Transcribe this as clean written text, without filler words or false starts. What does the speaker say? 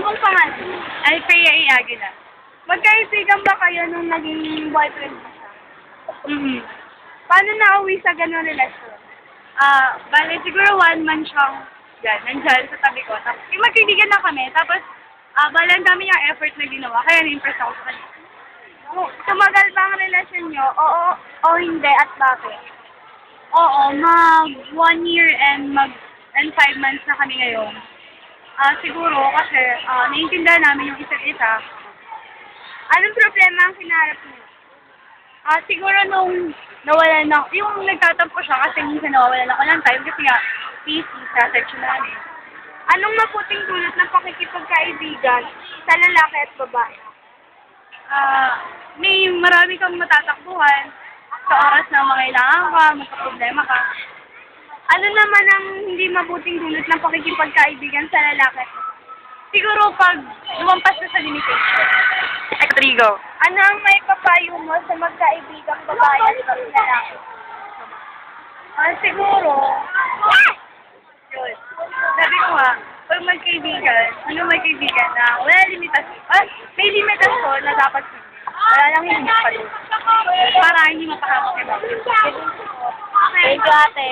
Anong pangalan? Alfea A. Aguila. Magkaibigan ba kayo nung naging boyfriend mo siya? Mm-hmm. Paano nauwi sa ganung relasyon? Bale, siguro 1 month siyang nandyan sa tabi ko. Tapos, yung magkaibigan na kami. Tapos, bale, ang dami niyang effort na ginawa. Kaya na-impress ako sa kanya. Tumagal ba ang relasyon niyo? Oo o hindi at bakit? Oo, mag 1 year and 5 months na kami ngayon. Siguro kasi naiintindihan namin yung isa't isa. Anong problema ang kinarap niyo? Siguro nung nawalan na, yung nagtatampo siya kasi minsan nawawalan ako ng time kasi nga busy sa section namin. Anong mabuting dulot ng pakikipagkaibigan sa lalaki at babae? May marami kang matatakbuhan sa oras na mangailangan ka, magka-problema ka. Ano naman ang hindi mabuting dulot ng pakikipagkaibigan sa lalaki? Siguro pag lumampas na sa limitation. Rodrigo. Ano ang may papayo mo sa magkaibigang babae at lalaki? Siguro, yun. Sabi ko nga, pag magkaibigan na wala limitasyon. May limitasyon na dapat hindi. Wala lang hindi pa doon. Para hindi mapahamak yung bawat. Thank you, ate.